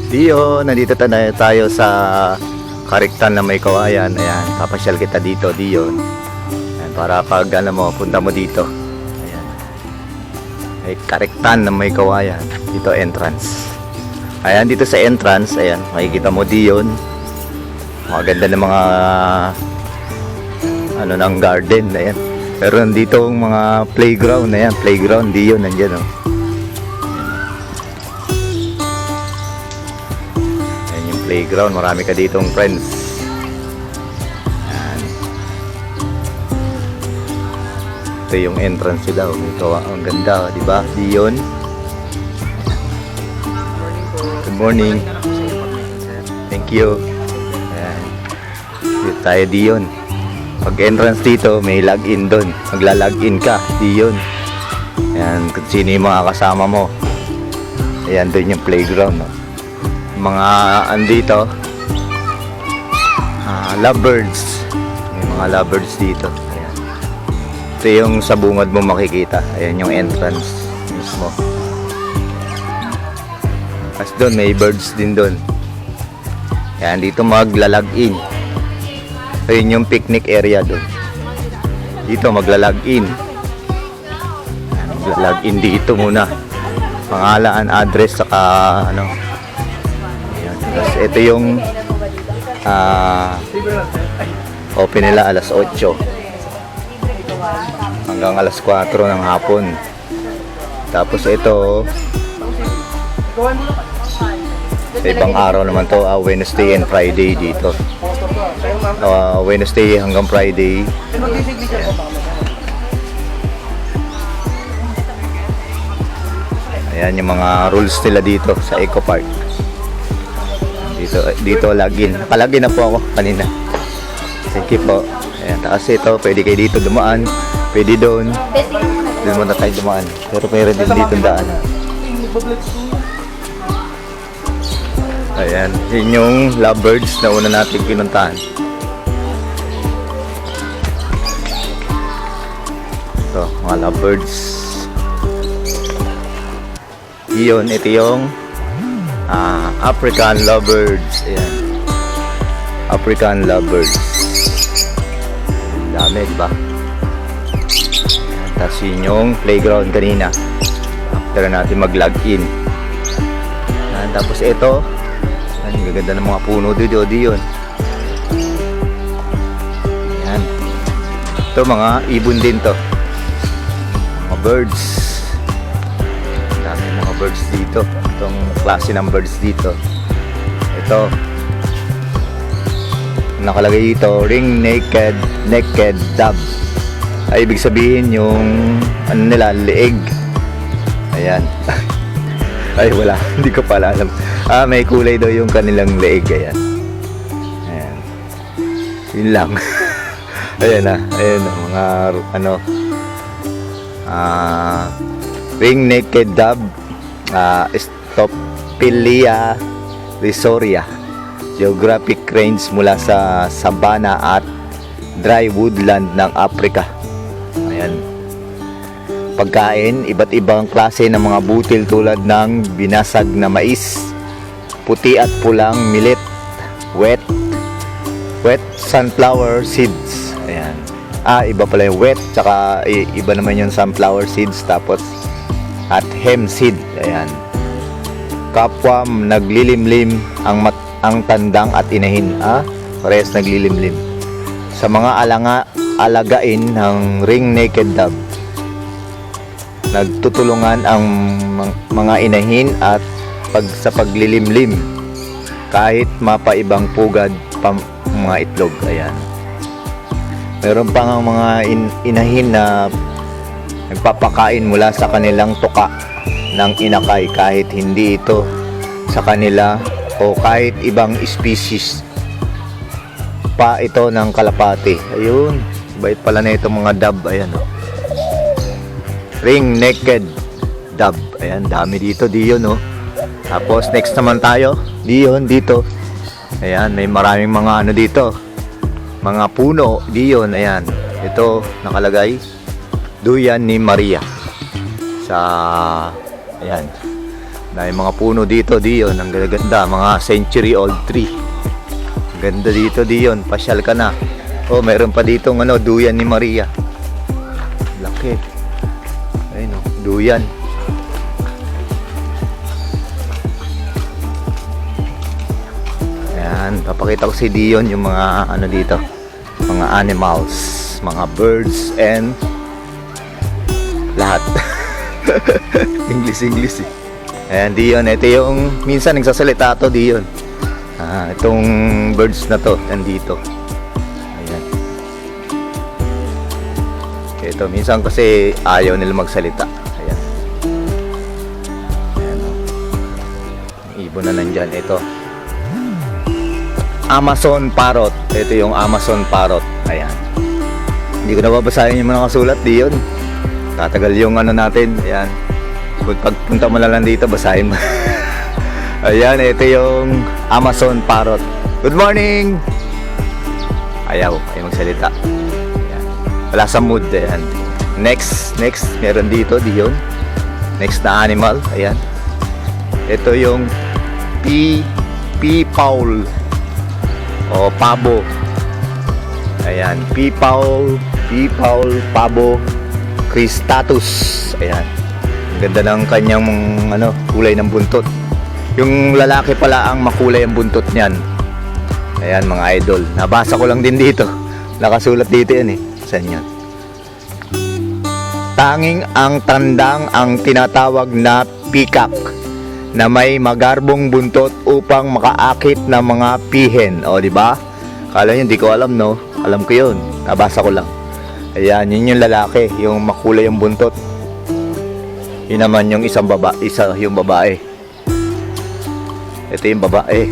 Dio, nandito tayo sa Kariktan na may kawayan. Ayan, papasyal kita dito, Dio. Ayan, para pag punta mo dito. Ayan. Ay, Kariktan na may kawayan. Dito entrance. Ayan, dito sa entrance, ayan, makikita mo Dion. Maganda ng mga ng garden, ayan. Pero nandito ang mga playground, ayan, playground Dion nandiyan, oh. Playground, marami ka ditong friends. Ayan. Ito yung entrance nila. Ito ang ganda, di ba? Dion. Good morning. Thank you. Ayan. Dito tayo Dion. Pag entrance dito, may login doon. Magla-login ka, Dion. Ayan, kung sino yung mga kasama mo. Ayan, doon yung playground, no? Mga andito lovebirds, may mga lovebirds dito. Ayan. Ito yung sa bungad mo makikita. Ayan yung entrance mismo. As doon may birds din doon. Ayan, dito magla-login. Ayan yung picnic area doon. Dito magla-login. Magla-login dito muna. Pangalan, address, saka tapos ito yung open nila alas 8 hanggang alas 4 ng hapon. Tapos ito sa ibang araw naman to, Wednesday and Friday dito. Wednesday hanggang Friday. Ayan yung mga rules nila dito sa Eco Park. Dito login. Nakalagin na po ako kanina. Thank you po. Ayan, taas ito. Pwede kayo dito dumaan. Pwede doon. Doon muna tayo dumaan. Pero mayroon din dito daan. Ayan. Yun yung lovebirds na una natin pinuntahan. Ito, mga lovebirds. Iyon, ito yung African lovebirds. Ayan. African lovebirds. Dami, diba? Tapos yun yung playground kanina. After natin mag-login. Tapos ito. Ang gaganda ng mga puno dito. Diyon. Ayan. Ito mga ibon din to. Mga birds. Dami mga birds dito. Itong klase ng birds dito. Ito nakalagay dito, ring-necked dove. Ay ibig sabihin yung nila, leeg. Ayan. Ay wala, hindi ko pala alam. May kulay daw yung kanilang leeg. Ayan. Ayan. Yun lang. Ayan ayan mga ring-necked dove, Stoppelia rizoria, geographic range mula sa savanna at dry woodland ng Africa. Ayan. Pagkain, iba't ibang klase ng mga butil tulad ng binasag na mais, puti at pulang millet, wet sunflower seeds. Ayan. Iba pala yung wet, tsaka iba naman yung sunflower seeds, tapos at hemp seed. Ayan. Kapwa naglilimlim ang tandang at inahin. Parehas naglilimlim. Sa mga alagain ng ring-necked dove, nagtutulungan ang mga inahin at sa paglilimlim kahit mapaibang pugad pa mga itlog. Ayan. Meron pa nga mga inahin na nagpapakain mula sa kanilang tuka ng inakay kahit hindi ito sa kanila o kahit ibang species pa ito ng kalapati. Ayun, bait pala na itong mga dove. Ayan, ring-necked dove. Ayan, dami dito, Diyon, no? Tapos next naman tayo, Diyon, dito. Ayan, may maraming mga dito, mga puno, Diyon. Ayan, ito nakalagay, Duyan ni Maria. Sa ayan, Dahil mga puno dito, Dion. Ang ganda, mga century old tree. Ganda dito, Dion. Pasyal ka na. Oh, meron pa dito duyan ni Maria. Laki. Ayun oh, duyan. Ayan, papakita ko si Dion yung mga dito. Mga animals, mga birds and lahat. English eh. Ayan, Dion, ito yung minsan nagsasalita to, Dion. Itong birds na to nandito. Ayan. Ito minsan kasi ayaw nila magsalita. Ayan. Ayan oh. Ibon na nandyan. Ito Amazon parrot. Ito yung Amazon parrot. Ayan. Hindi ko nababasahin yung mga kasulat, Dion. Tatagal yung natin. Ayan. Pagpunta mo na lang dito, basahin mo. Ayan, ito yung Amazon parrot. Good morning! Ayaw magsalita. Ayan. Wala sa mood. Ayan. Next, meron dito, Dion. Next na animal. Ayan. Ito yung Peafowl o pabo. Ayan, Peafowl, pabo, cristatus. Ayan. Ang ganda ng kanyang kulay ng buntot. Yung lalaki pala ang makulay ang buntot niyan. Ayan mga idol. Nabasa ko lang din dito. Nakasulat dito yan eh. Saan yan? Tanging ang tandang ang tinatawag na peacock na may magarbong buntot upang makaakit ng mga pihen. O, di ba? Kala niyo, hindi ko alam, no? Alam ko yun. Nabasa ko lang. Ayan, yun yung lalaki. Yung makulay yung buntot. Yun naman yung isa yung babae. Ito yung babae.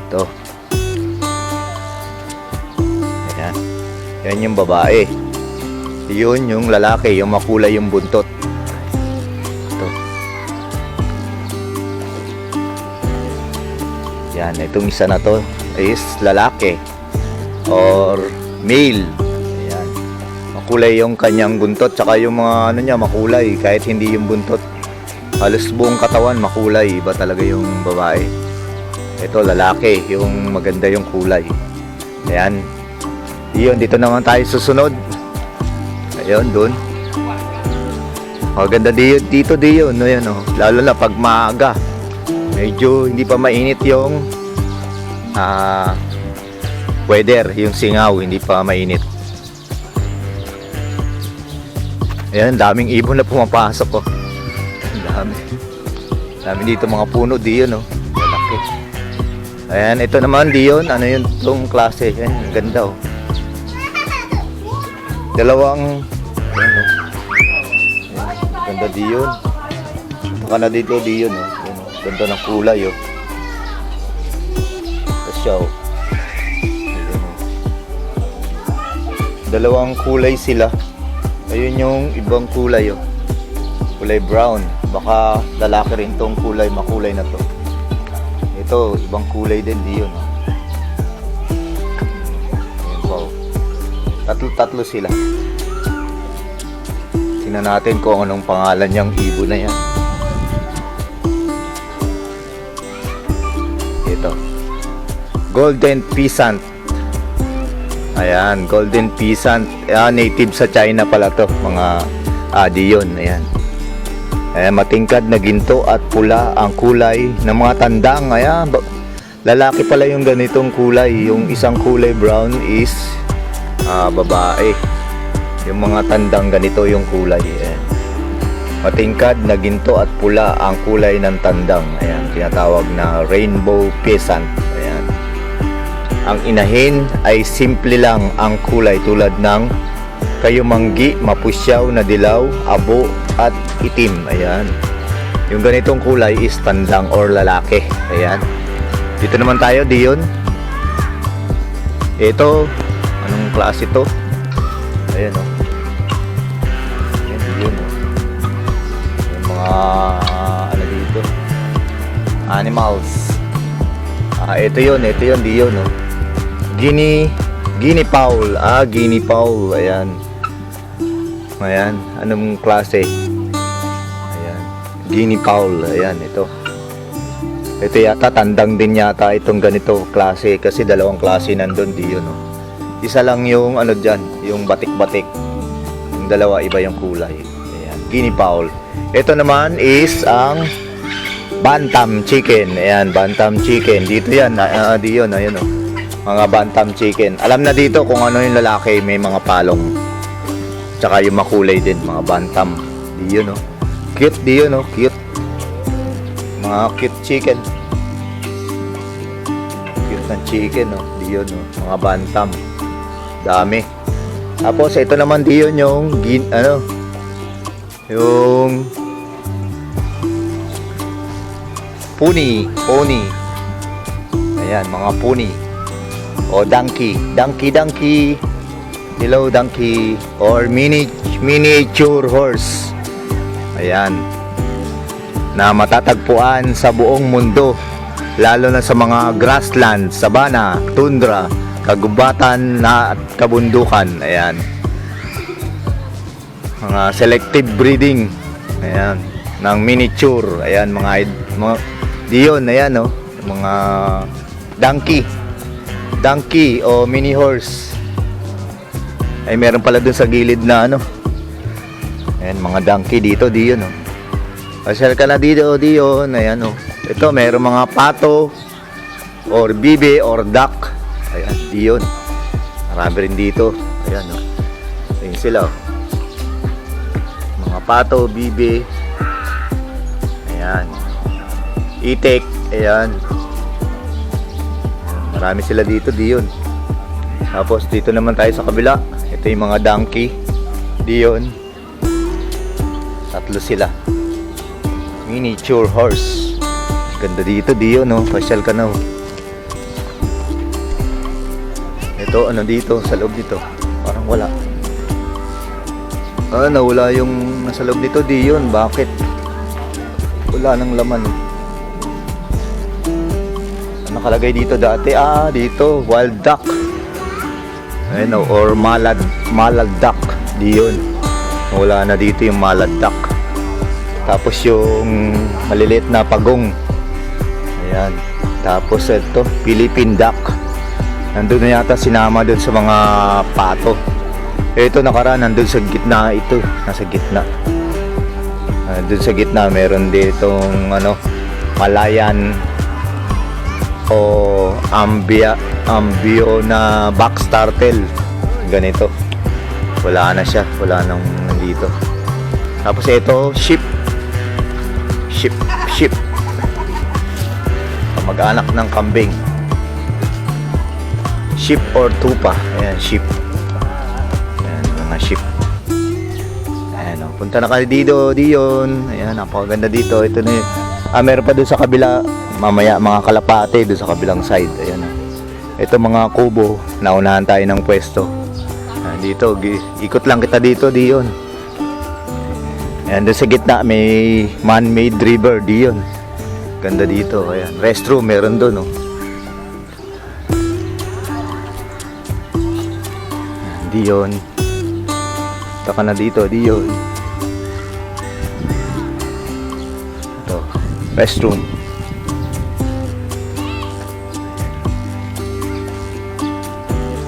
Ito. Ayan. Yan yung babae. Yun yung lalaki. Yung makulay yung buntot. Ito. Yan, itong isa na to is lalaki or male. Ayan. Makulay yung kanyang buntot, tsaka yung mga niya makulay kahit hindi yung buntot. Halos buong katawan makulay, iba talaga yung babae. Ito lalaki, yung maganda yung kulay. Ayan. Iyon, dito naman tayo susunod. Ayun, dun. Maganda dito Dion, ayan oh. Lalo na pag maaga. Medyo hindi pa mainit yung weather, yung singaw, hindi pa mainit. Ayan, daming ibon na pumapasok oh. Dami dito mga puno Dion oh. Malaki. Ayan, ito naman Dion, ano yun itong klase. Ayan, ganda oh. Dalawang ayan, oh. Ayan, ganda Dion. Punta ka na dito Dion oh. Ganda ng kulay oh. Tapos siya oh. Dalawang kulay sila. Ayun yung ibang kulay oh. Kulay brown. Baka lalaki rin tong kulay, makulay na to. Ito, ibang kulay din diyon oh. Ayun po oh. Tatlo sila. Tingnan natin kung anong pangalan niyang ibon na yan. Ito Golden Pheasant. Ayan, Golden Pheasant. Native sa China pala to. Mga Dion. Ayan. Ayan, matingkad na ginto at pula ang kulay ng mga tandang. Ayan, lalaki pala yung ganitong kulay. Yung isang kulay brown is babae. Yung mga tandang ganito yung kulay. Ayan. Matingkad na ginto at pula ang kulay ng tandang. Ayan, tinatawag na rainbow pheasant. Ayan. Ang inahin ay simple lang ang kulay tulad ng kayumanggi, mapusyaw na dilaw, abo at itim. Ayan. Yung ganitong kulay is tandang or lalaki. Ayan. Dito naman tayo, Dion. Ito, anong klase to? Ayan oh. Ayan, Dion oh. Dito animals. Ito yun Dion oh. Guinea fowl. Guinea fowl. Ayan, anong klase? Ayan, Guinea fowl. Ayan, ito. Ito yata, tandang din yata itong ganito klase. Kasi dalawang klase nandun, di yun. Oh. Isa lang yung ano dyan, yung batik-batik. Yung dalawa, iba yung kulay. Ayan, Guinea fowl. Ito naman is ang bantam chicken. Ayan, bantam chicken. Dito yan, di yun, ayan oh. Mga bantam chicken. Alam na dito kung ano yung lalaki, may mga palong. Tsaka yung makulay din, mga bantam. Di yun oh. Cute, di yun oh, cute. Mga cute chicken. Cute na chicken oh, di yun oh. Mga bantam. Dami. Tapos ito naman di yun yung yung pony. Ayan, mga pony. O donkey. Hello donkey. Or miniature horse. Ayan. Na matatagpuan sa buong mundo. Lalo na sa mga grassland, savanna, tundra, kagubatan na at kabundukan. Ayan. Mga selective breeding. Ayan. Ng miniature. Ayan, mga diyon, ayan oh. Mga donkey o mini horse. Ay meron pala dun sa gilid na ano. Ayan, mga donkey dito, diyon oh. Pasyal ka na dito, diyon. Ayan oh. Ito, meron mga pato or bibe or duck. Ayan, diyon. Marami rin dito. Ayan oh. Ayan sila oh. Mga pato, bibe. Ayan. Itik, ayan. Marami sila dito, diyon. Tapos dito naman tayo sa kabila. Ito yung mga donkey, diyon. Tatlo sila. Miniature horse. Ganda dito, diyon no. Pasyal ka na oh. Ito, ano dito, sa loob dito. Parang wala. Nawala yung nasa loob dito, diyon. Bakit? Wala nang laman oh. Nakalagay dito dati, dito wild duck, ayun oh, or malad duck, diyon. Wala na dito yung malad duck. Tapos yung maliliit na pagong, ayan. Tapos ito Philippine duck, nandun na yata sinama dun sa mga pato. Ito nakaraan nandun sa gitna, ito nasa gitna. Dun sa gitna meron ditong Malayan o ambio na box turtle. Ganito. Wala na siya. Wala nang nandito. Tapos ito, sheep. Mag-anak ng kambing. Sheep or tupa. Ayan, sheep. Ayan, mga sheep. Ayan, punta na kayo dito, diyon. Ayan, napakaganda dito. Ito na yun. Meron pa doon sa kabila. Mamaya mga kalapate doon sa kabilang side. Ayan. Ito mga kubo. Naunahan tayo ng pwesto. Dito, ikot lang kita dito, diyon. Ayan, doon sa gitna may man-made river, diyon. Ganda dito. Ayan. Restroom meron doon, oh. Diyon. Taka na dito, diyon. Ito, restroom.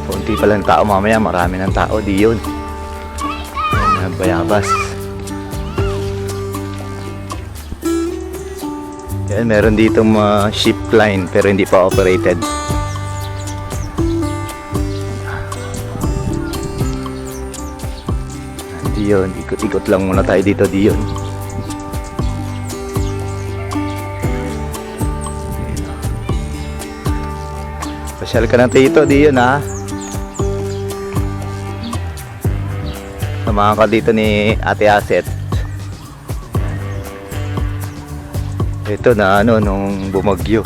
Konti pa lang tao, mamaya marami ng tao, diyon. Ayan, bayabas. Ayan, meron dito mga ship line pero hindi pa operated. Diyon, ikot-ikot lang muna tayo dito, diyon. Pasyal ka na dito, diyon ha. Samahan ka dito ni Ate Aset. Ito na nung bumagyo.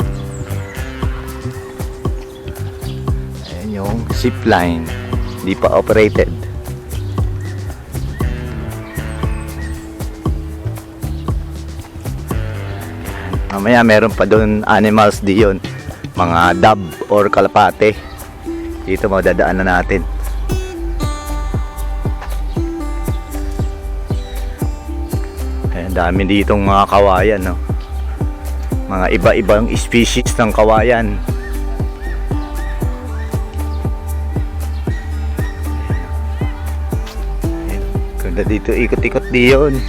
Ayan yung zip line. Hindi pa operated. Mamaya meron pa doon animals diyon. Mga dove or kalapate. Dito madadaan na natin. Ayan, dami ditong mga kawayan, no? Mga iba-ibang species ng kawayan. Ayan, ganda dito, ikot-ikot diyon.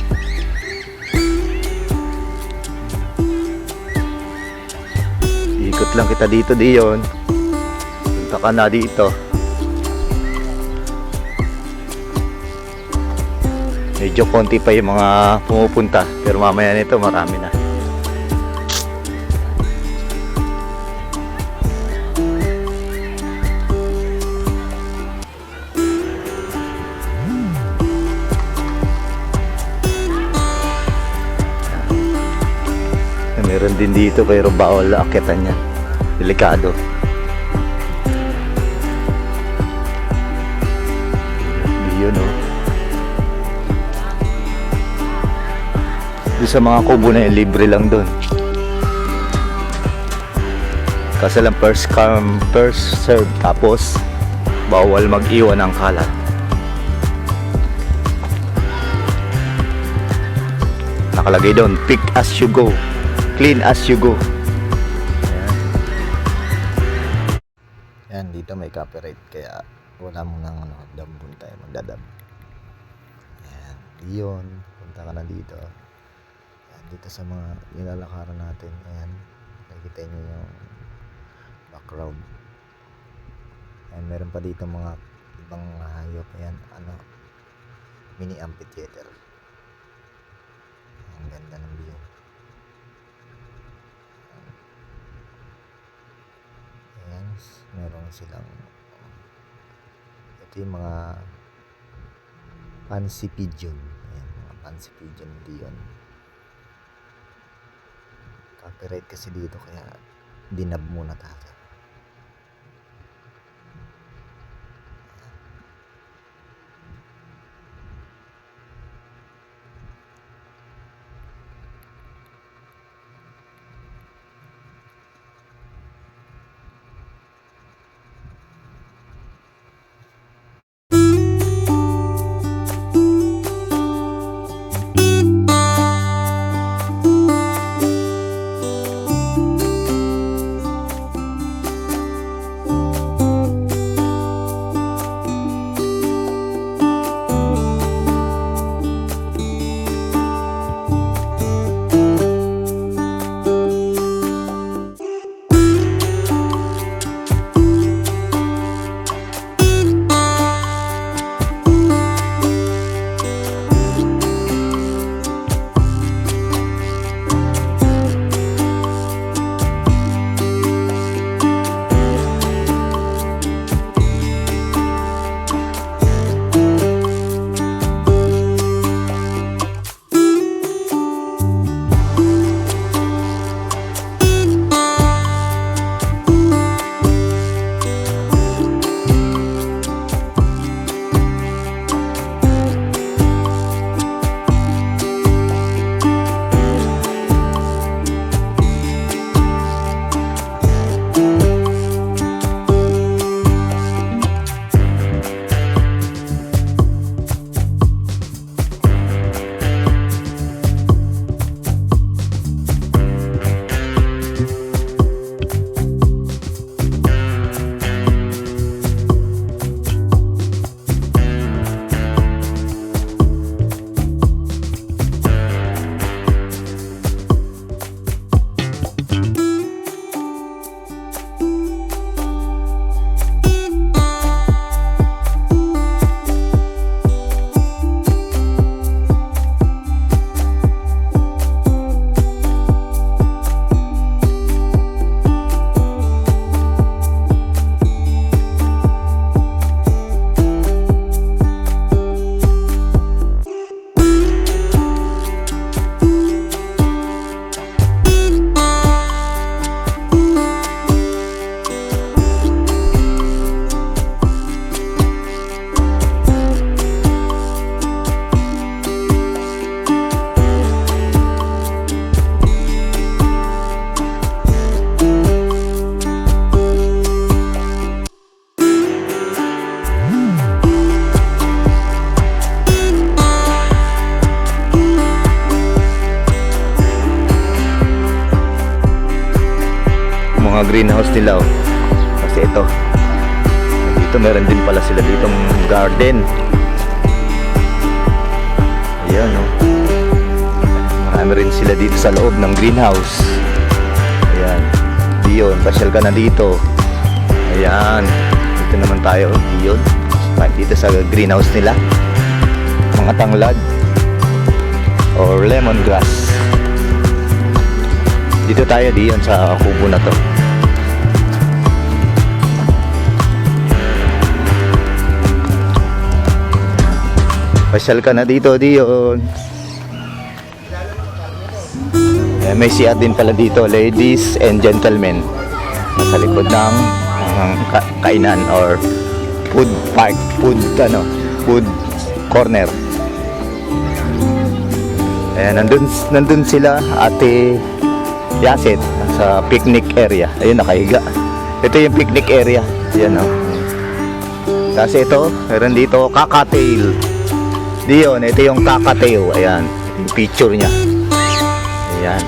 Ikot lang kita dito diyon. Punta ka na dito. Medyo konti pa yung mga pumupunta, pero mamaya nito marami na. Meron din dito pero bawal aakyatan niya. Delikado. Yun, oh. Doon sa mga kubo na yun, libre lang doon. Kasi lang first come, first serve. Tapos, bawal mag-iwan ng kalat. Nakalagay doon, pick as you go, clean as you go. Yan, dito may copyright kaya wala mo nang dam doon tayo magdadam. Yan, yun, punta ka na dito. Yan, dito sa mga nilalakaran natin. Ayan, nakikita nyo yung background. Ayan, meron pa dito mga ibang hayop. Ayan, mini amphitheater. Ang ganda ng view. Ayan, meron silang ito yung mga fancy pigeon. Ayan, mga fancy pigeon diyon. Copyright kasi dito kaya dinab muna tayo. mga greenhouse nila oh. Kasi ito, dito meron din pala sila ditong garden. Ayan oh. Marami rin sila dito sa loob ng greenhouse. Ayan, Dion, pasyal ka na dito. Ayan, dito naman tayo, Dion. Dito sa greenhouse nila, mga tanglad or lemongrass. Dito tayo, Dion, sa kubo na to. Pasyal ka na dito, Dion. May CR din pala dito, ladies and gentlemen, nasa likod ng kainan or food park, food corner. Ayan, nandun sila, Ate Yaset, sa picnic area. Ayun, nakahiga. Ito yung picnic area. Ayan oh. Kasi ito, meron dito kakatail. Diyon, ito yung kakatail. Ayan, yung picture niya. Ayan.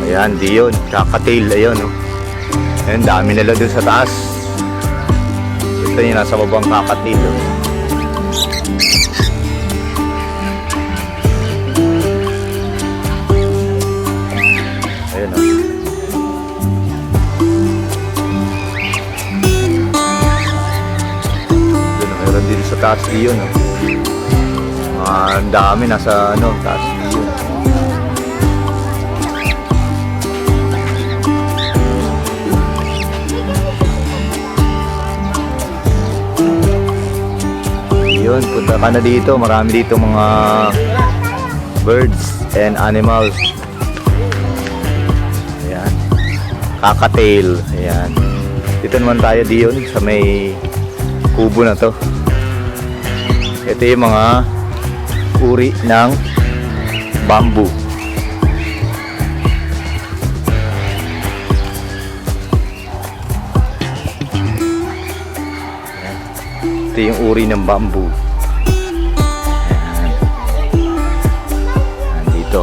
Ayan, Diyon, kakatail. Ayun oh. Ayan, dami nila dun sa taas. Ito yung nasa babang kakatail oh. Ayan oh. Doon, meron din sa taas Diyon oh. Ang dami nasa taas Diyon. Yun, punta ka na dito. Marami dito mga birds and animals. Ayan, kakatail. Ayan, dito naman tayo Diyon sa may kubo na to. Ito yung mga uri ng bamboo. Ito yung uri ng bamboo. Ayan. Dito.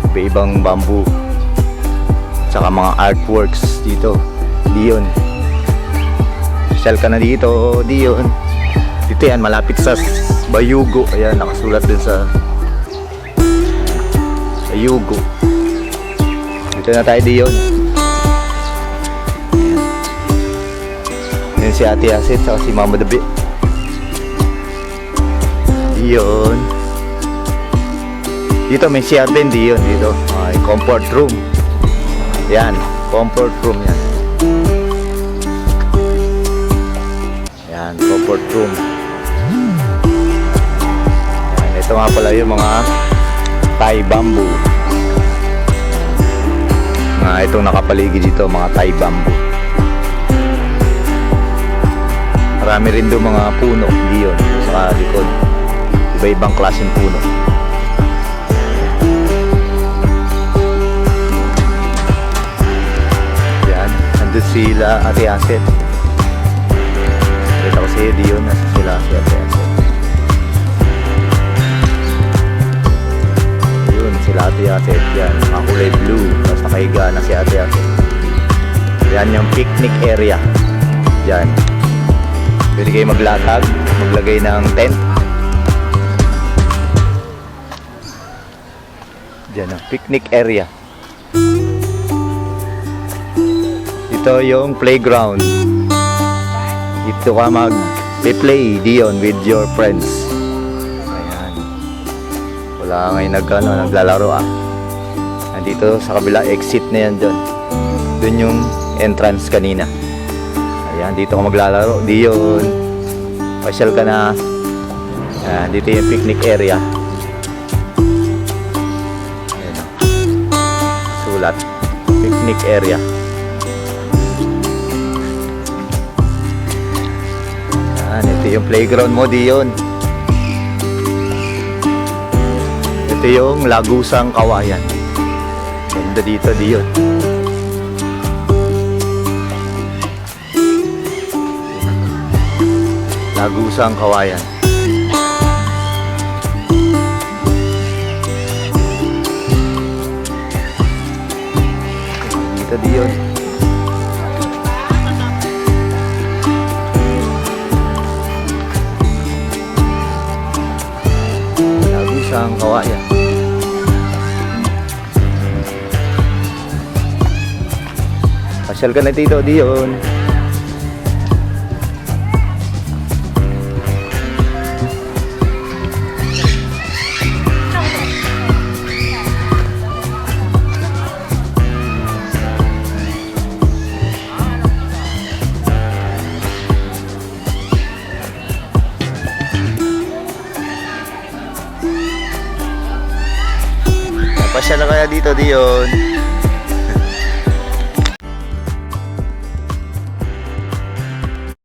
Iba-ibang bamboo. Tsaka mga artworks dito. Diyon. Shell ka na dito, Diyon. Dito yan, malapit sa Bayugo. Ayan, nakasulat din sa Bayugo. Dito na tayo, Diyon. Yan si Ate Yaset saka si Mama Dabi. Diyon. Dito may CR din, Diyon. Dito may comfort room. Yan, comfort room yan. Yan, comfort room. Yan, ito nga pala yung mga Thai bamboo. Itong nakapaligid dito, mga Thai bamboo. Marami rin doon mga puno Diyon sa likod. Iba-ibang klaseng puno. Yan, nandun sila Ate Yaset. Kita ko siya Diyon, nasa sila si Ate Yaset. Yun, sila Ate Yaset. Yan, mga kulay blue. Tapos nakahiga na si Ate Yaset. Yan yung picnic area. Yan. Pwede kayo maglatag, maglagay ng tent. Diyan ang picnic area. Ito yung playground. Dito ka mag-play Diyon with your friends. Ayan. Wala ngayon naglalaro ah. Nandito sa kabila, exit na yan dun. Dun yung entrance kanina. Ayan, dito ka maglalaro. Diyon. Pasyal ka na. Ayan, dito yung picnic area. Ayan. Sulat. Picnic area. Ayan, ito yung playground mo, Diyon. Ito yung Lagusang Kawayan. Ganda dito, Diyon. Lagusang Kawayan. Tito Dion. Lagi siyang kawayan. Pasyal ka na Tito Dion. Pasyal na kaya dito Dion.